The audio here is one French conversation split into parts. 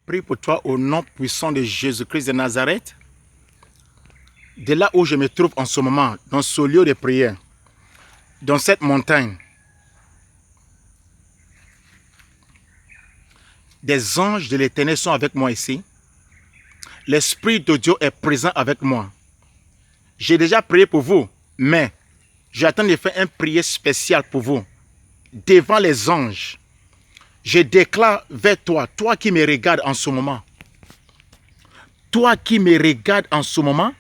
prie pour toi au nom puissant de Jésus-Christ de Nazareth. De là où je me trouve en ce moment, dans ce lieu de prière, dans cette montagne, des anges de l'Éternel sont avec moi ici. L'Esprit de Dieu est présent avec moi. J'ai déjà prié pour vous, mais j'attends de faire une prière spéciale pour vous. Devant les anges, je déclare vers toi, toi qui me regardes en ce moment, toi qui me regardes en ce moment,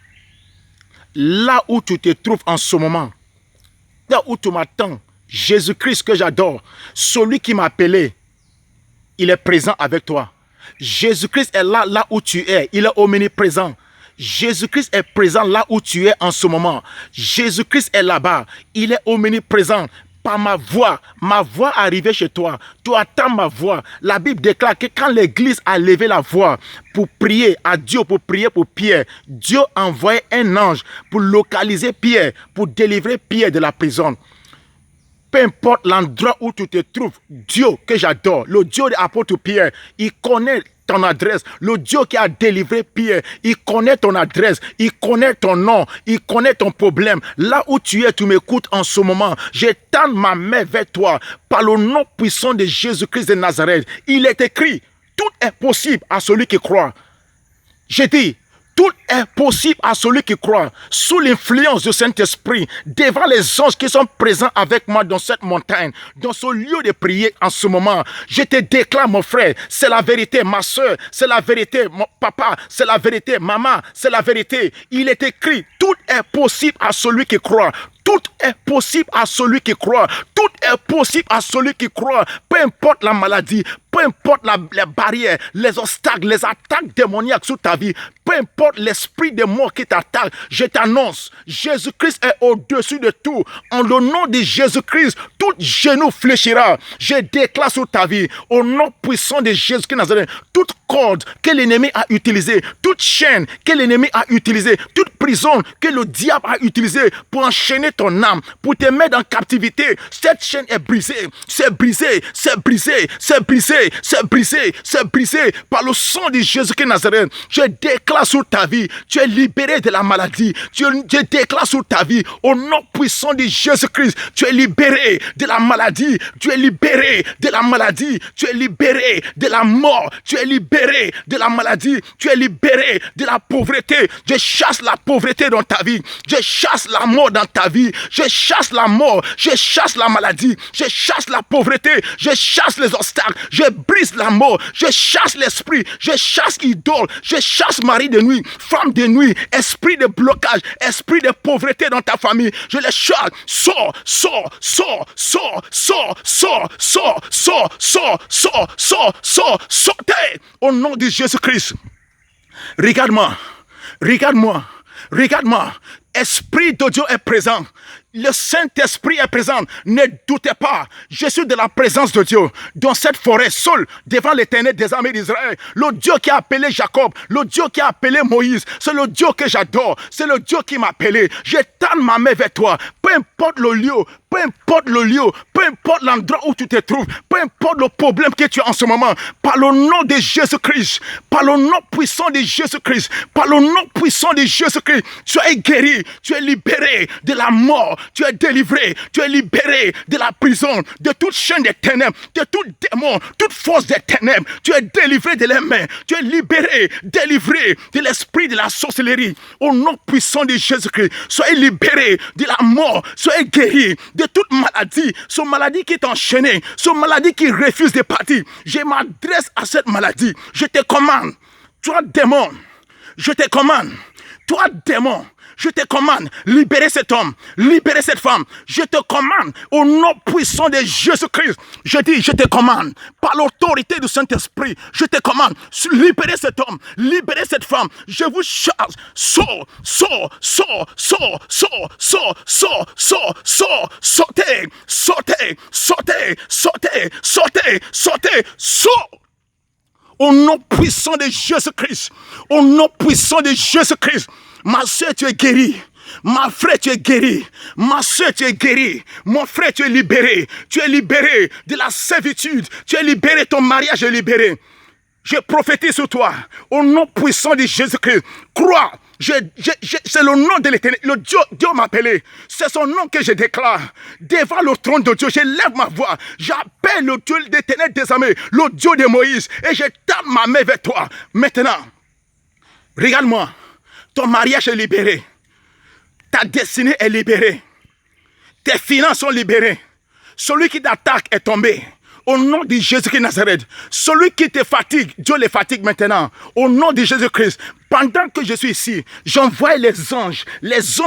là où tu te trouves en ce moment, là où tu m'attends, Jésus-Christ que j'adore, celui qui m'a appelé, il est présent avec toi. Jésus-Christ est là, là où tu es, il est omniprésent. Jésus-Christ est présent là où tu es en ce moment. Jésus-Christ est là-bas, il est omniprésent. Par ma voix arrivée chez toi, tu attends ma voix. La Bible déclare que quand l'Église a levé la voix pour prier à Dieu, pour prier pour Pierre, Dieu a envoyé un ange pour localiser Pierre, pour délivrer Pierre de la prison. Peu importe l'endroit où tu te trouves, Dieu que j'adore, le Dieu de l'apôtre Pierre, il connaît ton adresse. Le Dieu qui a délivré Pierre, il connaît ton adresse, il connaît ton nom, il connaît ton problème. Là où tu es, tu m'écoutes en ce moment. J'étends ma main vers toi par le nom puissant de Jésus-Christ de Nazareth. Il est écrit, tout est possible à celui qui croit. J'ai dit, tout est possible à celui qui croit, sous l'influence du Saint-Esprit, devant les anges qui sont présents avec moi dans cette montagne, dans ce lieu de prière en ce moment. Je te déclare, mon frère, c'est la vérité, ma soeur, c'est la vérité, mon papa, c'est la vérité, maman, c'est la vérité. Il est écrit, tout est possible à celui qui croit. Tout est possible à celui qui croit. Tout est possible à celui qui croit. Peu importe la maladie, peu importe les barrières, les obstacles, les attaques démoniaques sur ta vie, peu importe l'esprit de mort qui t'attaque, je t'annonce, Jésus-Christ est au-dessus de tout. En le nom de Jésus-Christ, tout genou fléchira. Je déclare sur ta vie, au nom puissant de Jésus-Christ Nazareth, toute corde que l'ennemi a utilisée, toute chaîne que l'ennemi a utilisée, toute prison que le diable a utilisée pour enchaîner ton âme, pour te mettre en captivité, cette chaîne est brisée, c'est brisé, c'est brisé, c'est brisé, c'est brisé, c'est brisé par le sang de Jésus-Christ Nazareth. Je déclare sur ta vie, tu es libéré de la maladie. Je déclare sur ta vie, au nom puissant de Jésus-Christ, tu es libéré de la maladie, tu es libéré de la maladie, tu es libéré de la mort, tu es libéré de la maladie, tu es libéré de la pauvreté. Je chasse la pauvreté dans ta vie, je chasse la mort dans ta vie, je chasse la mort, je chasse la maladie, je chasse la pauvreté, je chasse les obstacles, je brise la mort, je chasse l'esprit, je chasse idole, je chasse mari de nuit, femme de nuit, esprit de blocage, esprit de pauvreté dans ta famille, je les chasse. Sors, sors, sors, sors, sors, sors, sors, sors, sors, sors, sors, sors, sortez au nom de Jésus-Christ. Regarde-moi, regarde-moi, regarde-moi. Esprit de Dieu est présent. Le Saint-Esprit est présent. Ne doutez pas. Je suis de la présence de Dieu dans cette forêt seul devant l'Éternel des armées d'Israël. Le Dieu qui a appelé Jacob, le Dieu qui a appelé Moïse, c'est le Dieu que j'adore. C'est le Dieu qui m'a appelé. Je tends ma main vers toi. Peu importe le lieu, peu importe le lieu, peu importe l'endroit où tu te trouves, peu importe le problème que tu as en ce moment, par le nom de Jésus-Christ, par le nom puissant de Jésus-Christ, par le nom puissant de Jésus-Christ, tu es guéri, tu es libéré de la mort, tu es délivré, tu es libéré de la prison, de toute chaîne des ténèbres, de tout démon, toute force des ténèbres, tu es délivré de les mains, tu es libéré, délivré de l'esprit de la sorcellerie, au nom puissant de Jésus-Christ, soyez libéré de la mort, soyez guéri de toute maladie, ce maladie qui est enchaînée, ce maladie qui refuse de partir. Je m'adresse à cette maladie, je te commande, toi démon, je te commande, toi démon, je te commande, libérez cet homme, libérez cette femme. Je te commande, au nom puissant de Jésus-Christ. Je dis, je te commande, par l'autorité du Saint-Esprit, je te commande, libérez cet homme, libérez cette femme. Je vous chasse, sors, sors, sors, sors, sors, sors, sors, sors, sors, sortez, sortez, sortez, sortez, sortez, sortez, sors. Au nom puissant de Jésus-Christ, au nom puissant de Jésus-Christ. Ma soeur, tu es guérie. Ma frère, tu es guéri. Ma soeur, tu es guéri. Mon frère, tu es libéré. Tu es libéré de la servitude. Tu es libéré, ton mariage est libéré. Je prophétise sur toi, au nom puissant de Jésus-Christ. Crois, c'est le nom de l'Éternel. Le Dieu m'a appelé. C'est son nom que je déclare. Devant le trône de Dieu, je lève ma voix. J'appelle le Dieu de l'Éternel des armées, le Dieu de Moïse. Et je tends ma main vers toi. Maintenant, regarde-moi. Ton mariage est libéré. Ta destinée est libérée. Tes finances sont libérées. Celui qui t'attaque est tombé. Au nom de Jésus-Christ Nazareth, celui qui te fatigue, Dieu les fatigue maintenant. Au nom de Jésus-Christ, pendant que je suis ici, j'envoie les anges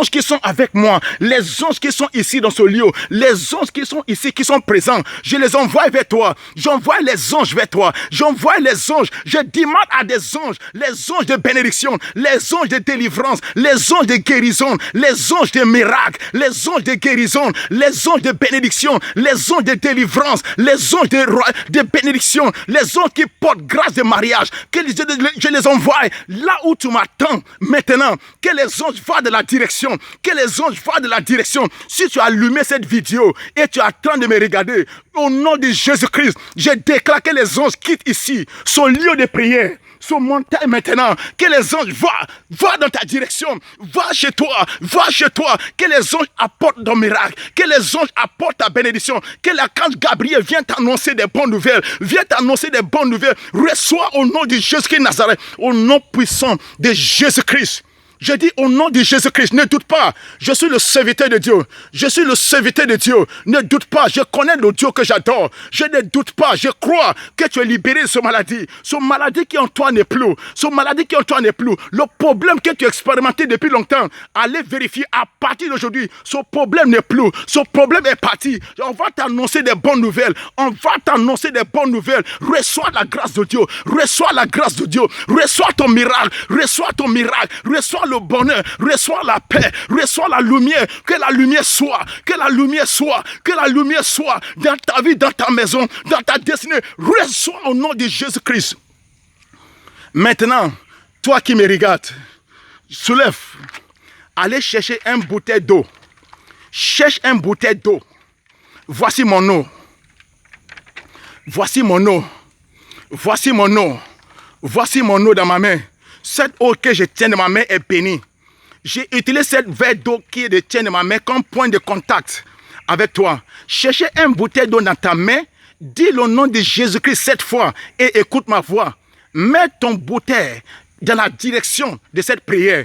qui sont avec moi, les anges qui sont ici dans ce lieu, les anges qui sont ici, qui sont présents. Je les envoie vers toi. J'envoie les anges vers toi. J'envoie les anges. Je demande à des anges, les anges de bénédiction, les anges de délivrance, les anges de guérison, les anges de miracles, les anges de guérison, les anges de bénédiction, les anges de délivrance, les anges de bénédiction, les anges qui portent grâce de mariage, que je les envoie là où tu m'attends maintenant, que les anges voient de la direction, que les anges voient de la direction. Si tu as allumé cette vidéo et tu es en train de me regarder, au nom de Jésus-Christ, je déclare que les anges quittent ici, ce lieu de prière, ce montagne maintenant, que les anges voient dans ta direction, va chez toi, que les anges apportent ton miracle, que les anges apportent ta bénédiction, que l'archange Gabriel vienne t'annoncer des bonnes nouvelles, reçois au nom de Jésus-Christ Nazareth, au nom puissant de Jésus-Christ. Je dis au nom de Jésus-Christ, ne doute pas, je suis le serviteur de Dieu. Je suis le serviteur de Dieu. Ne doute pas, je connais le Dieu que j'adore. Je ne doute pas, je crois que tu es libéré de ce maladie. Ce maladie qui en toi n'est plus. Le problème que tu as expérimenté depuis longtemps, allez vérifier à partir d'aujourd'hui. Ce problème n'est plus. Ce problème est parti. On va t'annoncer des bonnes nouvelles. Reçois la grâce de Dieu. Reçois ton miracle. Reçois le bonheur, reçois la paix, reçois la lumière, que la lumière soit dans ta vie, dans ta maison, dans ta destinée. Reçois au nom de Jésus-Christ. Maintenant, toi qui me regardes, soulève, allez chercher une bouteille d'eau. Cherche une bouteille d'eau. Voici mon eau dans ma main. Cette eau que je tiens dans ma main est bénie. J'ai utilisé cette verre d'eau qui est tient dans ma main comme point de contact avec toi. Cherchez une bouteille d'eau dans ta main. Dis le nom de Jésus-Christ cette fois et écoute ma voix. Mets ton bouteille dans la direction de cette prière.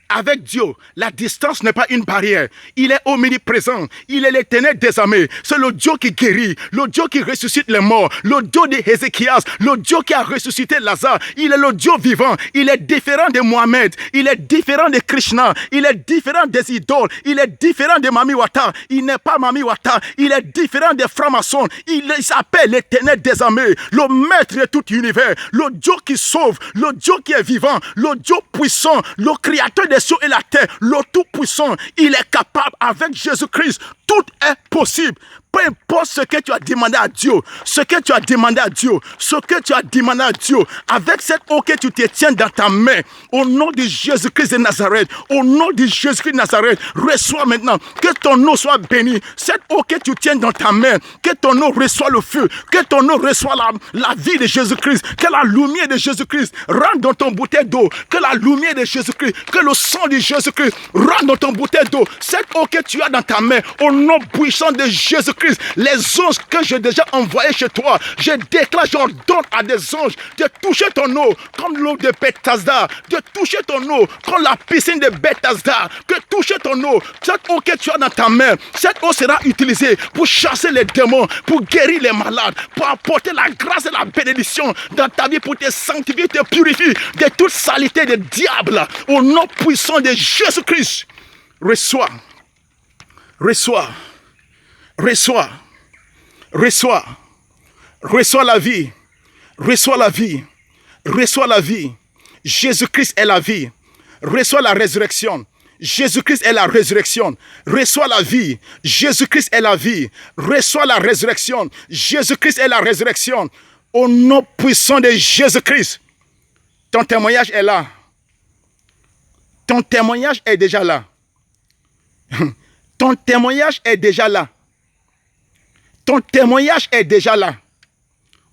Avec Dieu, la distance n'est pas une barrière. Il est omniprésent. Il est l'Éternel des armées. C'est le Dieu qui guérit, le Dieu qui ressuscite les morts, le Dieu de Ézéchias, le Dieu qui a ressuscité Lazare. Il est le Dieu vivant. Il est différent de Mohamed. Il est différent de Krishna. Il est différent des idoles. Il est différent de Mami Wata. Il n'est pas Mami Wata. Il est différent des francs-maçons. Il s'appelle l'Éternel des armées, le maître de tout l'univers, le Dieu qui sauve, le Dieu qui est vivant, le Dieu puissant, le créateur des cieux et la terre, le tout-puissant. Il est capable. Avec Jésus-Christ, tout est possible. Peu importe ce que tu as demandé à Dieu, avec cette eau que tu te tiens dans ta main, au nom de Jésus-Christ de Nazareth, reçois maintenant, que ton eau soit bénie. Cette eau que tu tiens dans ta main, que ton eau reçoit le feu, que ton eau reçoit la vie de Jésus-Christ, que la lumière de Jésus-Christ rentre dans ton bouteille d'eau, que la lumière de Jésus-Christ, que le sang de Jésus-Christ rentre dans ton bouteille d'eau. Cette eau que tu as dans ta main, au nom puissant de Jésus-Christ, les anges que j'ai déjà envoyés chez toi, je déclare, j'ordonne à des anges de toucher ton eau comme l'eau de Bethesda, de toucher ton eau comme la piscine de Bethesda, de toucher ton eau. Cette eau que tu as dans ta main, cette eau sera utilisée pour chasser les démons, pour guérir les malades, pour apporter la grâce et la bénédiction dans ta vie, pour te sanctifier, te purifier de toute saleté des diables. Au nom puissant de Jésus-Christ, reçois la vie. Jésus-Christ est la vie. Reçois la résurrection. Jésus-Christ est la résurrection. Reçois la vie. Jésus-Christ est la vie. Reçois la résurrection. Jésus-Christ est la résurrection. Au nom puissant de Jésus-Christ. Ton témoignage est là. Ton témoignage est déjà là. Ton témoignage est déjà là. Ton témoignage est déjà là.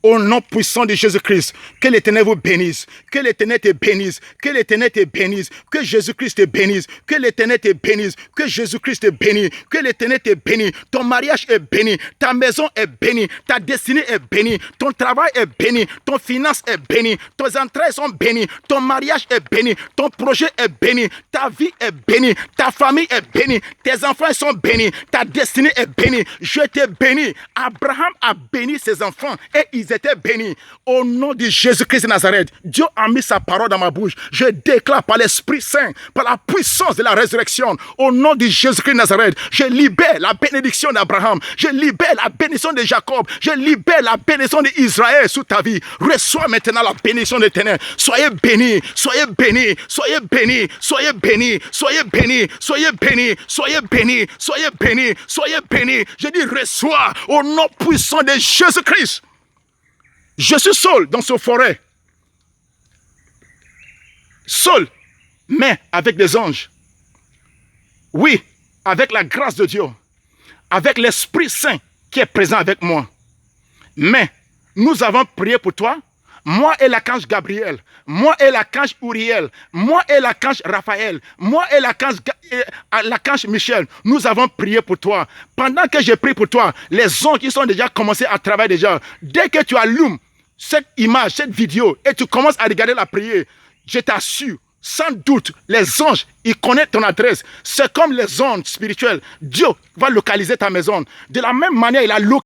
Au nom puissant de Jésus-Christ, que l'Éternel vous bénisse, que l'Éternel te bénisse, que l'Éternel te bénisse, que Jésus-Christ te bénisse, que l'Éternel te bénisse, que Jésus-Christ te bénisse, que l'Éternel te bénisse. Ton mariage est béni, ta maison est bénie, ta destinée est bénie, ton travail est béni, ton finance est bénie, tes entrées sont bénies, ton mariage est béni, ton projet est béni, ta vie est bénie, ta famille est bénie, tes enfants sont bénis, ta destinée est bénie. Je te bénis. Abraham a béni ses enfants et ils étaient bénis. Au nom de Jésus-Christ de Nazareth, Dieu a mis sa parole dans ma bouche. Je déclare par l'Esprit Saint, par la puissance de la résurrection, au nom de Jésus-Christ de Nazareth, je libère la bénédiction d'Abraham, je libère la bénédiction de Jacob, je libère la bénédiction d'Israël sous ta vie. Reçois maintenant la bénédiction de l'Éternel. Soyez bénis, soyez bénis, soyez bénis, soyez bénis, soyez bénis, soyez bénis, soyez bénis, soyez bénis, soyez bénis. Je dis reçois au nom puissant de Jésus-Christ. Je suis seul dans ce forêt. Seul, mais avec des anges. Oui, avec la grâce de Dieu. Avec l'Esprit Saint qui est présent avec moi. Mais nous avons prié pour toi. Moi et l'archange Gabriel, moi et l'archange Uriel, moi et l'archange Raphaël, moi et l'archange Michel, nous avons prié pour toi. Pendant que j'ai prié pour toi, les anges qui sont déjà commencés à travailler déjà, dès que tu allumes cette image, cette vidéo, et tu commences à regarder la prière, je t'assure, sans doute, les anges, ils connaissent ton adresse. C'est comme les anges spirituels. Dieu va localiser ta maison. De la même manière, il a localisé